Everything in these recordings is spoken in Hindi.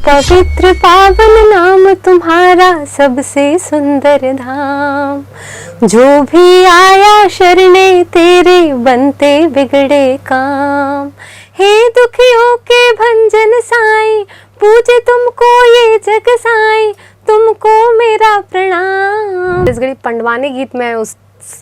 पवित्र पावन नाम तुम्हारा सबसे सुंदर धाम। जो भी आया शरणे तेरे बनते बिगड़े काम। हे दुखियों के भंजन साईं पूजे तुमको ये जग साईं, तुमको मेरा प्रणाम। छत्तीसगढ़ी पंडवानी गीत में उस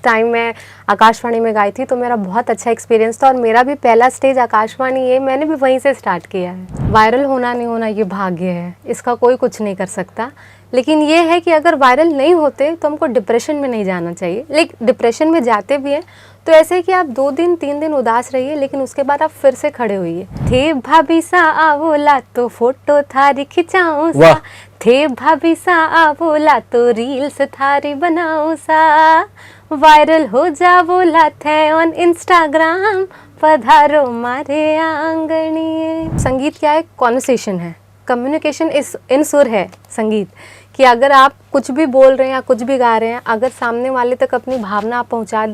टाइम में आकाशवाणी में गाई थी, तो मेरा बहुत अच्छा एक्सपीरियंस था और मेरा भी पहला स्टेज आकाशवाणी है, मैंने भी वहीं से स्टार्ट किया है। वायरल होना नहीं होना ये भाग्य है, इसका कोई कुछ नहीं कर सकता। लेकिन ये है कि अगर वायरल नहीं होते तो हमको डिप्रेशन में नहीं जाना चाहिए। लेकिन डिप्रेशन में जाते भी हैं तो ऐसे कि आप 2 दिन 3 दिन उदास रहिए, लेकिन उसके बाद आप फिर से खड़े होइए। थे भाभी सा आवोला तो फोटो थारी खिंचाऊं सा, थे भाभी सा आवोला तो रील्स थारी बनाऊं सा, वायरल हो जावोला थे ऑन इंस्टाग्राम, पधारो मारे आंगणिए। संगीत क्या है? कॉन्वर्सेशन है, कम्युनिकेशन इस इन सुर है संगीत, कि अगर आप कुछ भी बोल रहे हैं या कुछ भी गा रहे हैं, अगर सामने वाले तक अपनी भावना आप पहुंचा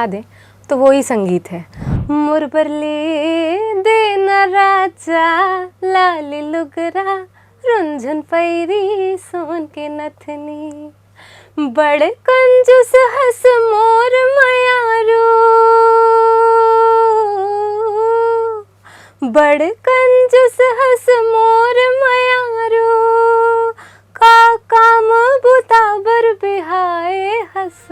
दें तो वो ही संगीत है। मुरबरले देना राजा लाली लुगरा, रुंझन पैरी सोन के नथनी, बड़े कंजूस हंस मोर मयारो, बड़े कंजूस हंस मोर मयारो, का काम बुताबर बिहाए हंस।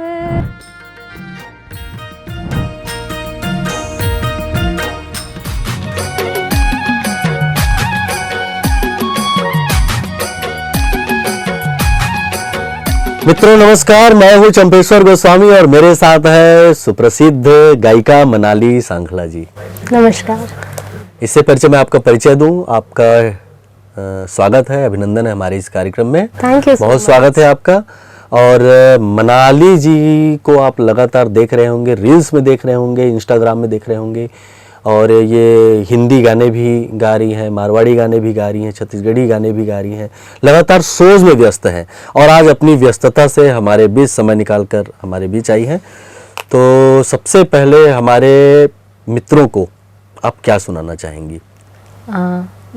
मित्रों नमस्कार, मैं हूं चंपेश्वर गोस्वामी और मेरे साथ है सुप्रसिद्ध गायिका मनाली सांखला जी। नमस्कार। इससे परिचय मैं आपका परिचय दूं, आपका स्वागत है, अभिनंदन है हमारे इस कार्यक्रम में। थैंक यू, बहुत स्वागत है आपका। और मनाली जी को आप लगातार देख रहे होंगे, रील्स में देख रहे होंगे, इंस्टाग्राम में देख रहे होंगे, और ये हिंदी गाने भी गा रही हैं, मारवाड़ी गाने भी गा रही हैं, छत्तीसगढ़ी गाने भी गा रही हैं, लगातार शोज में व्यस्त हैं और आज अपनी व्यस्तता से हमारे बीच समय निकालकर हमारे बीच आई हैं। तो सबसे पहले हमारे मित्रों को आप क्या सुनाना चाहेंगी?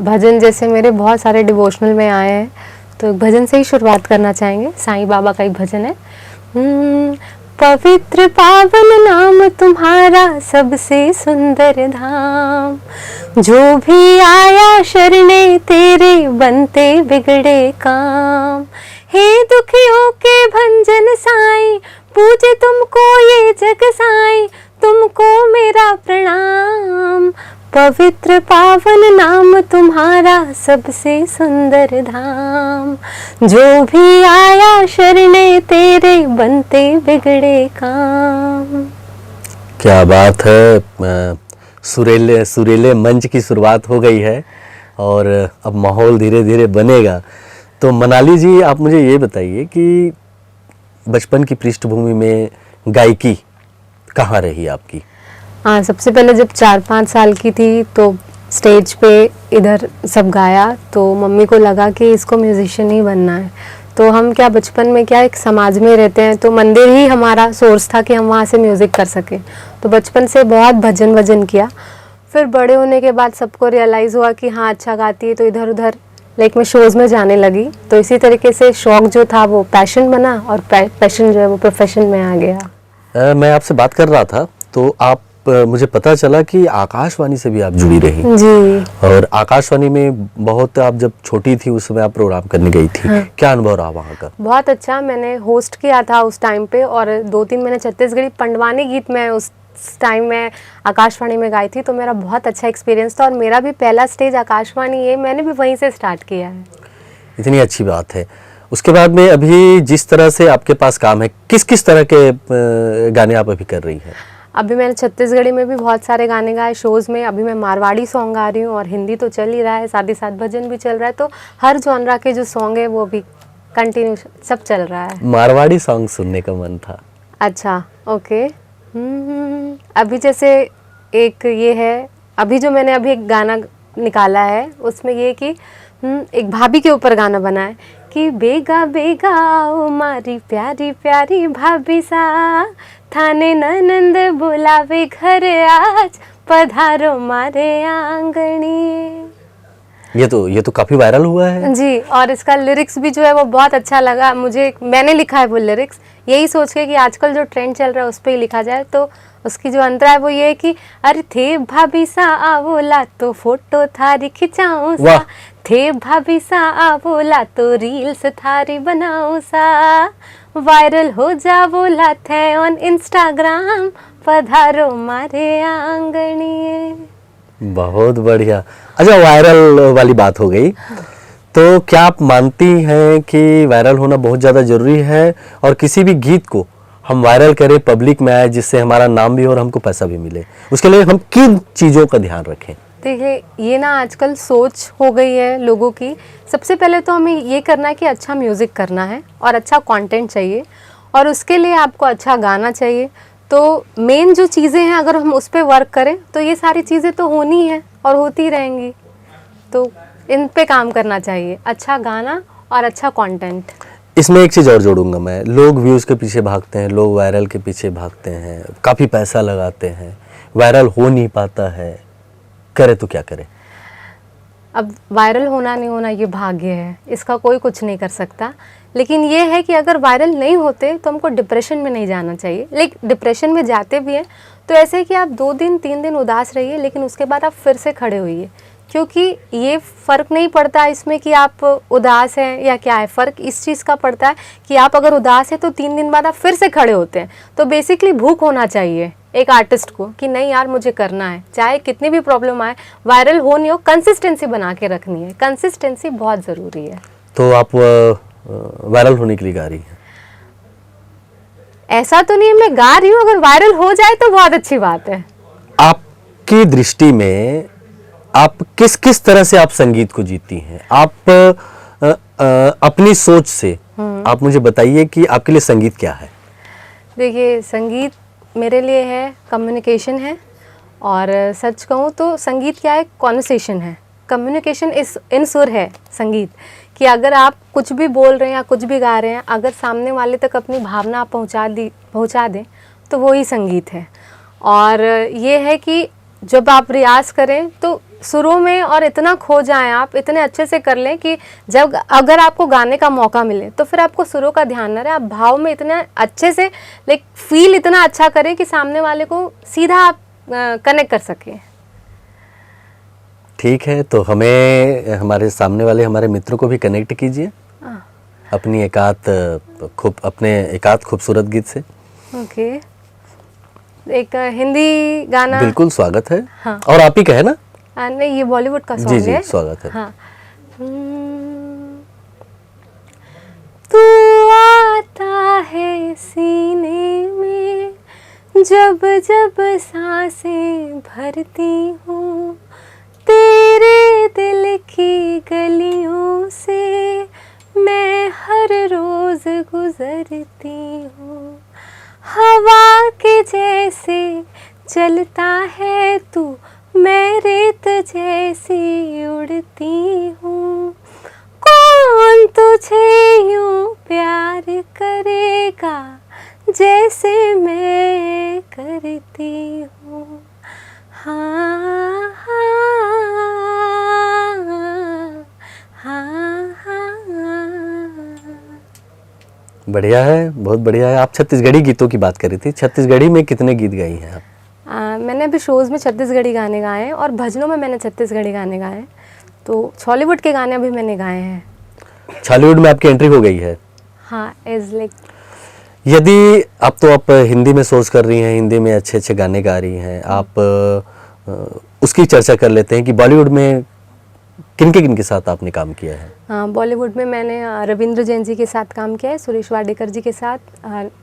भजन जैसे मेरे बहुत सारे डिवोशनल में आए हैं, तो एक भजन से ही शुरुआत करना चाहेंगे। साईं बाबा का एक भजन है, पवित्र पावन नाम तुम्हारा सबसे सुंदर धाम। जो भी आया शरणे तेरे बनते बिगड़े काम। हे दुखियों के भंजन साईं पूजे तुमको ये जग साईं, तुमको मेरा प्रणाम। पवित्र पावन नाम तुम्हारा सबसे सुंदर धाम। जो भी आया शरणे तेरे बनते बिगड़े काम। क्या बात है। सुरीले मंच की शुरुआत हो गई है और अब माहौल धीरे धीरे बनेगा। तो मनाली जी, आप मुझे ये बताइए कि बचपन की पृष्ठभूमि में गायकी कहाँ रही आपकी? हाँ, सबसे पहले जब 4-5 साल की थी तो स्टेज पे इधर सब गाया, तो मम्मी को लगा कि इसको म्यूजिशियन ही बनना है। तो हम क्या बचपन में क्या एक समाज में रहते हैं, तो मंदिर ही हमारा सोर्स था कि हम वहाँ से म्यूज़िक कर सकें। तो बचपन से बहुत भजन वजन किया। फिर बड़े होने के बाद सबको रियलाइज़ हुआ कि हाँ अच्छा गाती है, तो इधर उधर लाइक मैं शोज़ में जाने लगी। तो इसी तरीके से शौक़ जो था वो पैशन बना और पैशन जो है वो प्रोफेशन में आ गया। मैं आपसे बात कर रहा था तो आप मुझे पता चला कि आकाशवाणी से भी आप जुड़ी रही जी। और आकाशवाणी में बहुत, आप जब छोटी थी उस समय आप प्रोग्राम करने गई थी। हाँ। क्या अनुभव रहा वहाँ का? बहुत अच्छा, मैंने होस्ट किया था उस टाइम पे और 2-3 मैंने छत्तीसगढ़ी पंडवानी गीत में उस टाइम में आकाशवाणी में गाई थी, तो मेरा बहुत अच्छा एक्सपीरियंस था और मेरा भी पहला स्टेज आकाशवाणी है, मैंने भी वहीं से स्टार्ट किया है। इतनी अच्छी बात है। उसके बाद में अभी जिस तरह से आपके पास काम है, किस किस तरह के गाने आप अभी कर रही हैं? अभी मैंने छत्तीसगढ़ी में भी बहुत सारे गाने गाए शोज़ में। अभी मैं मारवाड़ी सॉन्ग गा रही हूँ और हिंदी तो चल ही रहा है, साथ ही साथ भजन भी चल रहा है। तो हर जॉनरा के जो सॉन्ग है वो भी कंटिन्यू सब चल रहा है। मारवाड़ी सॉन्ग सुनने का मन था। अच्छा, ओके। अभी जैसे एक ये है, अभी जो मैंने अभी एक गाना निकाला है उसमें ये कि एक भाभी के ऊपर गाना बना है कि बेगा बेगा आओ मारी प्यारी प्यारी भाभी सा, थाने ननंद बुलावे घर आज, पधारो मारे आंगणी। ये तो काफी वायरल हुआ है। जी, और इसका लिरिक्स भी जो है वो बहुत अच्छा लगा मुझे। मैंने लिखा है वो लिरिक्स यही सोच के कि आजकल जो ट्रेंड चल रहा है उस पर ही लिखा जाए। तो उसकी जो अंतरा है वो ये है कि अरे थे भाभी सा आवोला तो फोटो थारी खिंचाऊं सा, वाह। थे भाभी सा आवोला तो रील्स थारी बनाऊं सा, वायरल हो जा बोला थे ऑन इंस्टाग्राम, पधारो मारे आंगणिए। बहुत बढ़िया। अच्छा, वायरल वाली बात हो गई, तो क्या आप मानती हैं कि वायरल होना बहुत ज़्यादा ज़रूरी है, और किसी भी गीत को हम वायरल करें, पब्लिक में आए, जिससे हमारा नाम भी हो और हमको पैसा भी मिले, उसके लिए हम किन चीज़ों का ध्यान रखें? देखिए, ये ना आजकल सोच हो गई है लोगों की। सबसे पहले तो हमें ये करना है कि अच्छा म्यूज़िक करना है और अच्छा कंटेंट चाहिए, और उसके लिए आपको अच्छा गाना चाहिए। तो मेन जो चीज़ें हैं अगर हम उस पर वर्क करें तो ये सारी चीज़ें तो होनी है और होती रहेंगी। तो इन पे काम करना चाहिए, अच्छा गाना और अच्छा कंटेंट। इसमें एक चीज़ और जोड़ूंगा मैं, लोग व्यूज़ के पीछे भागते हैं, लोग वायरल के पीछे भागते हैं, काफ़ी पैसा लगाते हैं, वायरल हो नहीं पाता है, करे तो क्या करे? अब वायरल होना नहीं होना ये भाग्य है, इसका कोई कुछ नहीं कर सकता। लेकिन ये है कि अगर वायरल नहीं होते तो हमको डिप्रेशन में नहीं जाना चाहिए। लेकिन डिप्रेशन में जाते भी हैं तो ऐसे कि आप 2 दिन 3 दिन उदास रहिए, लेकिन उसके बाद आप फिर से खड़े होइए, क्योंकि ये फ़र्क नहीं पड़ता इसमें कि आप उदास हैं या क्या है। फ़र्क इस चीज़ का पड़ता है कि आप अगर उदास हैं तो 3 दिन बाद आप फिर से खड़े होते हैं। तो बेसिकली भूख होना चाहिए एक आर्टिस्ट को कि नहीं यार मुझे करना है, चाहे कितनी भी प्रॉब्लम आए, वायरल हो नहीं हो, कंसिस्टेंसी बना के रखनी है। कंसिस्टेंसी बहुत ज़रूरी है। तो आप वायरल होने के लिए गा रही हैं? ऐसा तो नहीं है मैं गा रही हूँ, अगर वायरल हो जाए तो बहुत अच्छी बात है। आपकी दृष्टि में आप किस किस तरह से आप संगीत को जीती हैं? आप अपनी सोच से आप मुझे बताइए कि आपके लिए संगीत क्या है? देखिए, संगीत मेरे लिए है कम्युनिकेशन है, और सच कहूँ तो संगीत क्या है, कॉन्वर्सेशन है। कम्युनिकेशन इस इन सुर है संगीत, कि अगर आप कुछ भी बोल रहे हैं या कुछ भी गा रहे हैं, अगर सामने वाले तक अपनी भावना आप पहुँचा दें तो वो ही संगीत है। और ये है कि जब आप रियाज़ करें तो सुरों में और इतना खो जाएं, आप इतने अच्छे से कर लें कि जब अगर आपको गाने का मौका मिले तो फिर आपको सुरों का ध्यान न रहे, आप भाव में इतने अच्छे से फील इतना अच्छा करें कि सामने वाले को सीधा आप कनेक्ट कर सकें। ठीक है, तो हमें हमारे सामने वाले हमारे मित्रों को भी कनेक्ट कीजिए अपने एकाध खूबसूरत गीत से। ओके, एक हिंदी गाना। बिल्कुल, स्वागत है। हाँ। और आप ही का है ना? नहीं, ये बॉलीवुड का सॉन्ग जी जी, है। स्वागत है। हाँ। तू आता है सीने में जब जब सांसें भरती हूँ, तेरे दिल की गलियों से मैं हर रोज गुजरती हूँ। हवा के जैसे चलता है तू, मैं रेत जैसी उड़ती हूँ। कौन तुझे यूं प्यार करेगा जैसे मैं करती हूँ। हाँ हाँ हाँ हाँ। बढ़िया है, बहुत बढ़िया है। आप छत्तीसगढ़ी गीतों की बात कर रही थी, छत्तीसगढ़ी में कितने गीत गाई हैं आप? मैंने अभी शोज़ में छत्तीसगढ़ी गाने गाए हैं और भजनों में मैंने छत्तीसगढ़ी गाने गाए हैं। तो हॉलीवुड के गाने अभी मैंने गाए हैं। हॉलीवुड में आपकी एंट्री हो गई है? हाँ, एज लाइक। यदि अब तो आप हिंदी में सोच कर रही हैं, हिंदी में अच्छे अच्छे गाने गा रही हैं, आप उसकी चर्चा कर लेते हैं कि बॉलीवुड में किन के साथ आपने काम किया है? हाँ, बॉलीवुड में मैंने रविंद्र जैन जी के साथ काम किया है, सुरेश वाडेकर जी के साथ,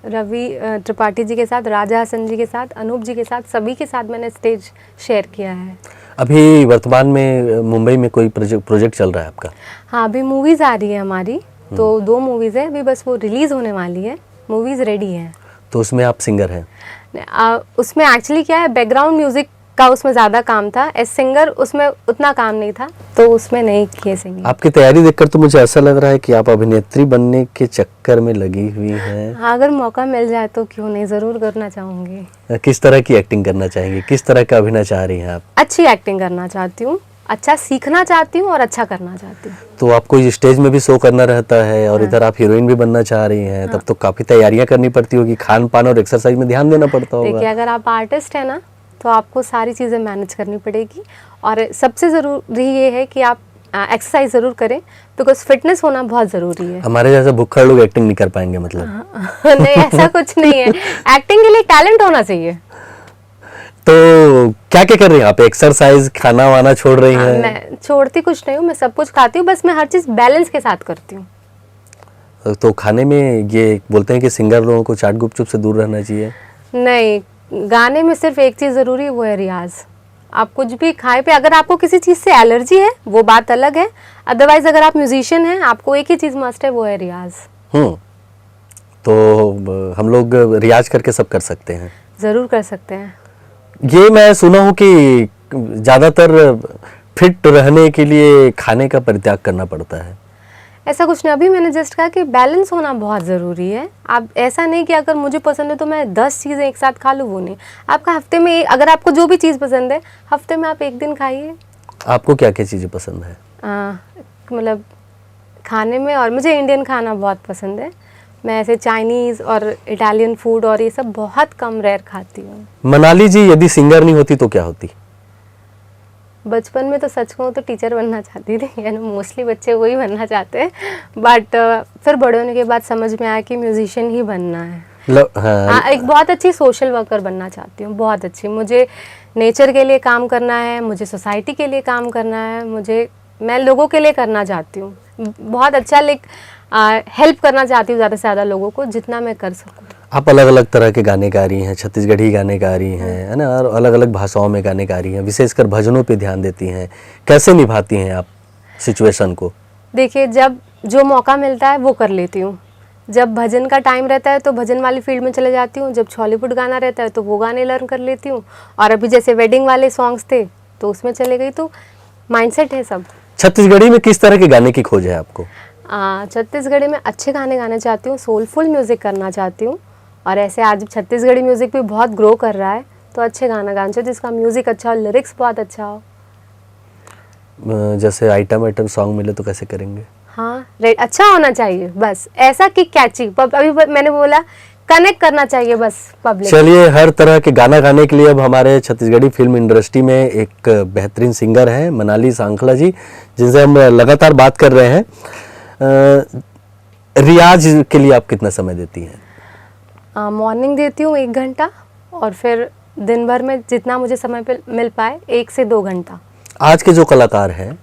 रवि त्रिपाठी जी के साथ, राजा हसन जी के साथ, अनूप जी के साथ, सभी के साथ मैंने स्टेज शेयर किया है। अभी वर्तमान में मुंबई में कोई प्रोजेक्ट चल रहा है आपका? हाँ, अभी मूवीज़ आ रही है हमारी, तो 2 मूवीज़ है अभी, बस वो रिलीज़ होने वाली है, मूवीज़ रेडी हैं। तो उसमें आप सिंगर हैं? उसमें एक्चुअली क्या है, बैकग्राउंड म्यूज़िक का उसमें ज़्यादा काम था, एज सिंगर उसमें उतना काम नहीं था, तो उसमें नहीं किए सिंगिंग। आपकी तैयारी देखकर तो मुझे ऐसा लग रहा है कि आप अभिनेत्री बनने के चक्कर में लगी हुई हैं। हाँ, अगर मौका मिल जाए तो क्यों नहीं, ज़रूर करना चाहूँगी। किस तरह की एक्टिंग करना चाहेंगी, किस तरह का अभिनय चाह रही हैं आप? अच्छी एक्टिंग करना चाहती हूँ, अच्छा सीखना चाहती हूँ और अच्छा करना चाहती हूँ। तो आपको ये स्टेज में भी शो करना रहता है और इधर आप हीरोइन भी बनना चाह रही हैं, तब तो काफ़ी तैयारियां करनी पड़ती होगी, खान पान और एक्सरसाइज में ध्यान देना पड़ता होगा। देखिए अगर आप आर्टिस्ट हैं ना तो आपको सारी चीज़ें मैनेज करनी पड़ेगी और सबसे ज़रूरी ये है कि आप एक्सरसाइज ज़रूर करें बिकॉज फिटनेस होना बहुत ज़रूरी है। हमारे जैसे भुक्खड़ लोग एक्टिंग नहीं कर पाएंगे मतलब? नहीं ऐसा कुछ नहीं है, एक्टिंग के लिए टैलेंट होना चाहिए। तो क्या क्या कर रही हैं आप? एक्सरसाइज, खाना वाना छोड़ रही हैं? मैं छोड़ती कुछ नहीं हूँ, मैं सब कुछ खाती हूँ, बस मैं हर चीज़ बैलेंस के साथ करती हूँ। तो खाने में ये बोलते हैं कि सिंगर लोगों को चाट गुपचुप से दूर रहना चाहिए। नहीं, गाने में सिर्फ एक चीज़ ज़रूरी है, वो है रियाज। आप कुछ भी खाए पे, अगर आपको किसी चीज़ से एलर्जी है वो बात अलग है, अदरवाइज अगर आप म्यूजिशियन हैं आपको एक ही चीज़ मस्ट है, वो है रियाज। तो हम लोग रियाज करके सब कर सकते हैं? ज़रूर कर सकते हैं। ये मैं सुना हूँ कि ज़्यादातर फिट रहने के लिए खाने का परित्याग करना पड़ता है। ऐसा कुछ नहीं, अभी मैंने जस्ट कहा कि बैलेंस होना बहुत ज़रूरी है। आप ऐसा नहीं कि अगर मुझे पसंद है तो मैं 10 चीज़ें एक साथ खा लूँ, वो नहीं। आपका हफ्ते में अगर आपको जो भी चीज़ पसंद है हफ्ते में आप एक दिन खाइए। आपको क्या क्या चीज़ें पसंद है? मतलब खाने में, और मुझे इंडियन खाना बहुत पसंद है। मैं ऐसे चाइनीज़ और इटालियन फूड और ये सब बहुत कम रेयर खाती हूँ। मनाली जी यदि सिंगर नहीं होती तो क्या होती? बचपन में तो सच कहूँ तो टीचर बनना चाहती थी, यानी मोस्टली बच्चे वही बनना चाहते हैं, बट फिर बड़े होने के बाद समझ में आया कि म्यूजिशियन ही बनना है। हाँ। एक बहुत अच्छी सोशल वर्कर बनना चाहती हूँ, बहुत अच्छी। मुझे नेचर के लिए काम करना है, मुझे सोसाइटी के लिए काम करना है, मैं लोगों के लिए करना चाहती हूँ बहुत अच्छा, हेल्प करना चाहती हूँ ज़्यादा से ज़्यादा लोगों को, जितना मैं कर सकूँ। आप अलग अलग तरह के गाने गा रही हैं, छत्तीसगढ़ी गाने गा रही हैं, है ना, और अलग अलग भाषाओं में गाने गा रही हैं, विशेषकर भजनों पे ध्यान देती हैं। कैसे निभाती हैं आप सिचुएशन को? देखिए जब जो मौका मिलता है वो कर लेती हूँ। जब भजन का टाइम रहता है तो भजन वाली फील्ड में चले जाती हूँ, जब हॉलीवुड गाना रहता है तो वो गाने लर्न कर लेती हूँ, और अभी जैसे वेडिंग वाले सॉन्ग्स थे तो उसमें चले गई। तो माइंडसेट है सब। छत्तीसगढ़ी में किस तरह के गाने की खोज है आपको? छत्तीसगढ़ी में अच्छे गाने गाने चाहती हूँ, सोलफुल म्यूज़िक करना चाहती हूँ, और ऐसे आज छत्तीसगढ़ी म्यूज़िक भी बहुत ग्रो कर रहा है, तो अच्छे गाना गाना चाहिए जिसका म्यूज़िक अच्छा हो, लिरिक्स बहुत अच्छा हो। जैसे आइटम सॉन्ग मिले तो कैसे करेंगे? हाँ रेट अच्छा होना चाहिए, बस ऐसा कि कैची, अभी मैंने बोला कनेक्ट करना चाहिए बस पब्लिक। चलिए, हर तरह के गाना गाने के लिए अब हमारे छत्तीसगढ़ी फिल्म इंडस्ट्री में एक बेहतरीन सिंगर हैं मनाली सांखला जी, जिनसे हम लगातार बात कर रहे हैं। रियाज के लिए आप कितना समय देती हैं? मॉर्निंग देती हूँ 1 घंटा, और फिर दिन भर में जितना मुझे समय पे मिल पाए 1 से 2 घंटा। आज के जो कलाकार हैं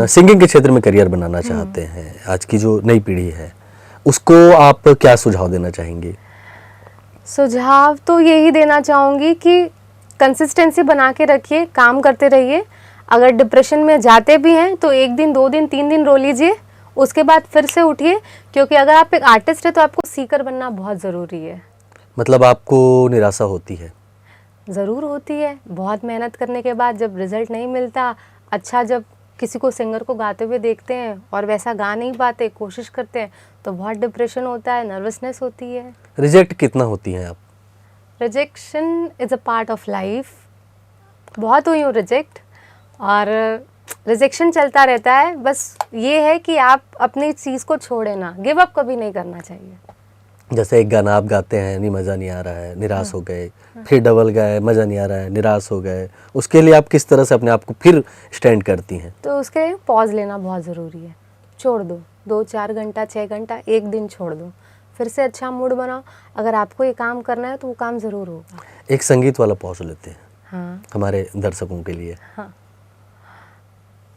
सिंगिंग के क्षेत्र में करियर बनाना चाहते हैं, आज की जो नई पीढ़ी है, उसको आप क्या सुझाव देना चाहेंगे? सुझाव तो यही देना चाहूँगी कि कंसिस्टेंसी बना के रखिए, काम करते रहिए। अगर डिप्रेशन में जाते भी हैं तो 1 दिन 2 दिन 3 दिन रो लीजिए, उसके बाद फिर से उठिए, क्योंकि अगर आप एक आर्टिस्ट है तो आपको सीकर बनना बहुत ज़रूरी है। मतलब आपको निराशा होती है? ज़रूर होती है, बहुत मेहनत करने के बाद जब रिजल्ट नहीं मिलता, अच्छा जब किसी को सिंगर को गाते हुए देखते हैं और वैसा गा नहीं पाते, कोशिश करते हैं, तो बहुत डिप्रेशन होता है, नर्वसनेस होती है। रिजेक्ट कितना होती हैं आप? Rejection is a part of life. बहुत हुई हूँ रिजेक्ट, और रिजेक्शन चलता रहता है। बस ये है कि आप अपनी चीज़ को छोड़े ना, गिव अप कभी नहीं करना चाहिए। जैसे एक गाना आप गाते हैं, नहीं मज़ा नहीं आ रहा है, निराश हो गए, फिर डबल गाए, मज़ा नहीं आ रहा है, निराश हो गए, उसके लिए आप किस तरह से अपने आप को फिर स्टैंड करती हैं? तो उसके पॉज लेना बहुत ज़रूरी है, छोड़ दो, 2-4 घंटा 6 घंटा 1 दिन छोड़ दो, फिर से अच्छा मूड बनाओ। अगर आपको ये काम करना है तो वो काम ज़रूर होगा। एक संगीत वाला पॉज लेते हैं हाँ हमारे दर्शकों के लिए। हाँ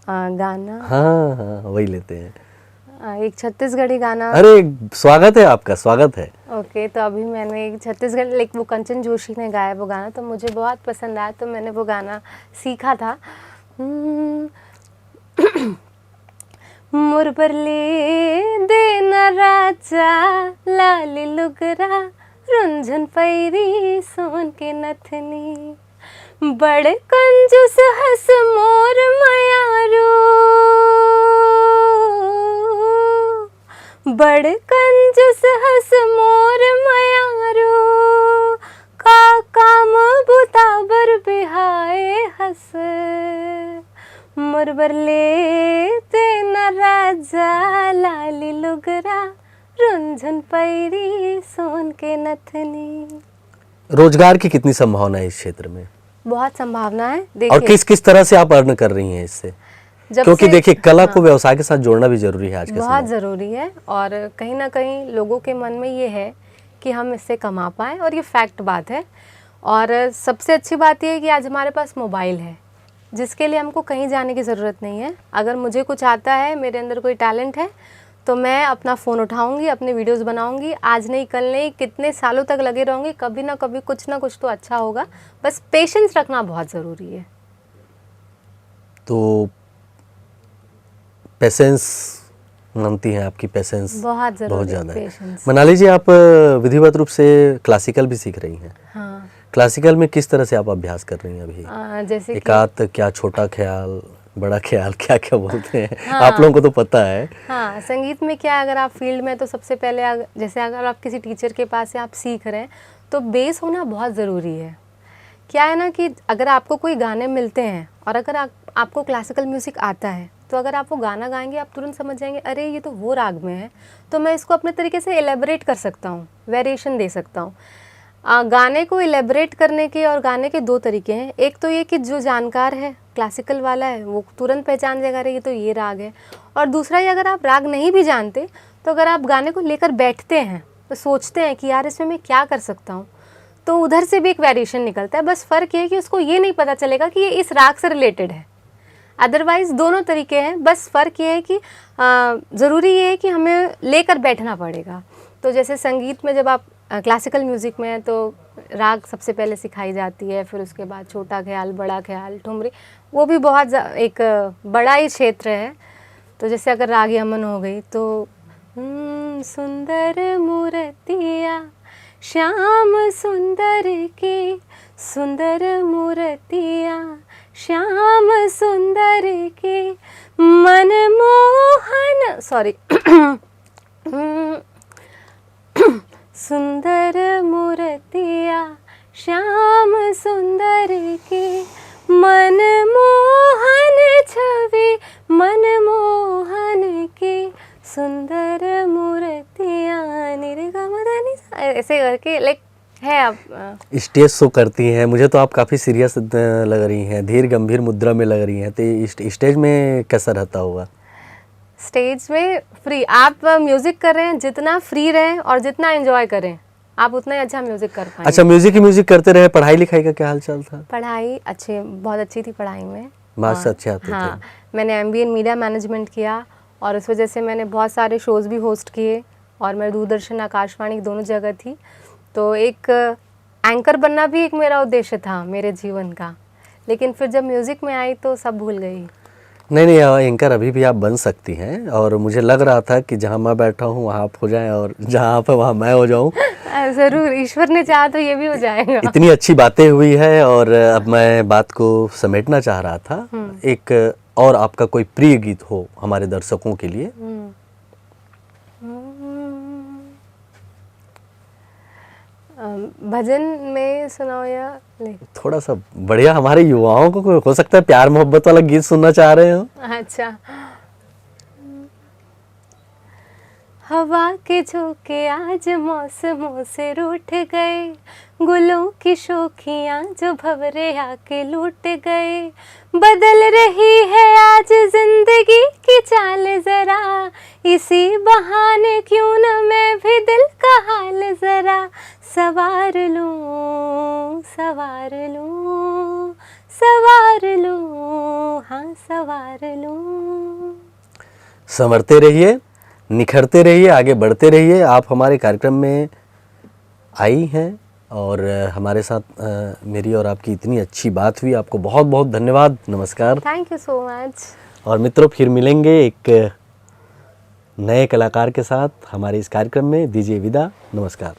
गाना, हाँ हाँ वही लेते हैं। एक छत्तीसगढ़ी गाना। अरे स्वागत है आपका, स्वागत है। ओके, तो अभी मैंने एक छत्तीसगढ़, वो कंचन जोशी ने गाया वो गाना, तो मुझे बहुत पसंद आया, तो मैंने वो गाना सीखा था। मोर पर ले देना राजा लाली लुगरा, रुंझन पैरी सोन के नथनी, बड़े कंजूस हस मोर मयारो, बड़े कंजूस हस मोर मयारो, का काम बुताबर बिहाए हस, मोर बरले ते न राजा लाली लुगरा रुंझुन पैरी सोन के नथनी। रोजगार की कितनी संभावना है इस क्षेत्र में? बहुत संभावना है। और देखिए किस किस तरह से आप अर्न कर रही हैं इससे? क्योंकि देखिए कला को व्यवसाय के साथ जोड़ना भी जरूरी है आज के बहुत समय। ज़रूरी है और कहीं ना कहीं लोगों के मन में ये है कि हम इससे कमा पाएँ और ये फैक्ट बात है। और सबसे अच्छी बात ये है कि आज हमारे पास मोबाइल है जिसके लिए हमको कहीं जाने की ज़रूरत नहीं है। अगर मुझे कुछ आता है, मेरे अंदर कोई टैलेंट है, तो मैं अपना फ़ोन उठाऊंगी, अपने वीडियोस बनाऊंगी, आज नहीं कल नहीं कितने सालों तक लगे रहूँगी, कभी ना कभी कुछ ना कुछ तो अच्छा होगा। बस पेशेंस रखना बहुत ज़रूरी है। तो पेशेंस मानती हैं, आपकी पेशेंस बहुत ज़रूरी बहुत ज़्यादा है। पेशेंस। मनाली जी, आप विधिवत रूप से क्लासिकल भी सीख रही हैं। हाँ, क्लासिकल में किस तरह से आप अभ्यास कर रही हैं अभी? जैसे कि एकात क्या, छोटा ख्याल, बड़ा ख्याल, क्या क्या बोलते हैं? आप लोगों को तो पता है। हाँ, संगीत में क्या है, अगर आप फील्ड में तो सबसे पहले जैसे अगर आप किसी टीचर के पास से आप सीख रहे हैं तो बेस होना बहुत ज़रूरी है। क्या है ना कि अगर आपको कोई गाने मिलते हैं और अगर आपको क्लासिकल म्यूज़िक आता है तो अगर आप वो गाना गाएंगे आप तुरंत समझ जाएंगे, अरे ये तो वो राग में है, तो मैं इसको अपने तरीके से एलेबरेट कर सकता हूँ, वेरिएशन दे सकता हूँ। गाने को एलेबरेट करने के और गाने के दो तरीके हैं। एक तो ये कि जो जानकार है, क्लासिकल वाला है, वो तुरंत पहचान जाएगा अरे ये तो ये राग है। और दूसरा ये, अगर आप राग नहीं भी जानते तो अगर आप गाने को लेकर बैठते हैं तो सोचते हैं कि यार इसमें मैं क्या कर सकता हूँ, तो उधर से भी एक वेरिएशन निकलता है। बस फ़र्क ये है कि उसको ये नहीं पता चलेगा कि ये इस राग से रिलेटेड है। अदरवाइज़ दोनों तरीके हैं, बस फ़र्क ये है कि ज़रूरी ये है कि हमें लेकर बैठना पड़ेगा। तो जैसे संगीत में जब आप क्लासिकल म्यूज़िक में है तो राग सबसे पहले सिखाई जाती है, फिर उसके बाद छोटा ख्याल, बड़ा ख्याल, ठुमरी, वो भी बहुत एक बड़ा ही क्षेत्र है। तो जैसे अगर राग यमन हो गई तो सुंदर मूर्तिया श्याम सुंदर की, सुंदर मूर्तिया श्याम सुंदर के, मनमोहन सुंदर मूर्तिया श्याम सुंदर के, मनमोहन छवि मनमोहन के, सुंदर मूर्तिया निरगमदानी, ऐसे करके लाइक है। आप स्टेज शो करती हैं, मुझे तो आप काफ़ी सीरियस लग रही हैं, धीर गंभीर मुद्रा में लग रही हैं, तो स्टेज में कैसा रहता होगा? स्टेज में फ्री, आप म्यूज़िक कर रहे हैं, जितना फ्री रहें और जितना एंजॉय करें आप उतना ही अच्छा म्यूज़िक कर पाएंगे। अच्छा, म्यूजिक करते रहे, पढ़ाई लिखाई का क्या हाल चाल था? पढ़ाई बहुत अच्छी थी पढ़ाई में, मार्क्स अच्छे आते थे? हाँ, मैंने MBA इन मीडिया मैनेजमेंट किया और उस वजह से मैंने बहुत सारे शोज़ भी होस्ट किए और मैं दूरदर्शन, आकाशवाणी दोनों जगह थी। तो एक एंकर बनना भी एक मेरा उद्देश्य था मेरे जीवन का, लेकिन फिर जब म्यूज़िक में आई तो सब भूल गई। नहीं, एंकर अभी भी आप बन सकती हैं, और मुझे लग रहा था कि जहां मैं बैठा हूं वहां आप हो जाएं और जहां आप हैं वहां मैं हो जाऊं। ज़रूर, ईश्वर ने चाहा तो ये भी हो जाएगा। इतनी अच्छी बातें हुई है और अब मैं बात को समेटना चाह रहा था। एक और आपका कोई प्रिय गीत हो हमारे दर्शकों के लिए? भजन में सुनाओ या नहीं? थोड़ा सा बढ़िया, हमारे युवाओं को हो सकता है प्यार मोहब्बत वाला गीत सुनना चाह रहे हो। अच्छा। हवा के झोंके आज मौसमों से रूठ गए, गुलों की शोखियाँ जो भंवरे आके लूट गए, बदल रही है आज जिंदगी की चाल जरा, इसी बहाने क्यों न मैं भी दिल का हाल जरा सवार लूं, सवार लूं, सवार लूं, हाँ सवार लूं। संवरते रहिए, निखरते रहिए, आगे बढ़ते रहिए। आप हमारे कार्यक्रम में आई हैं और हमारे साथ मेरी और आपकी इतनी अच्छी बात हुई, आपको बहुत बहुत धन्यवाद। नमस्कार। Thank you so much. और मित्रों, फिर मिलेंगे एक नए कलाकार के साथ हमारे इस कार्यक्रम में। दीजिए विदा, नमस्कार।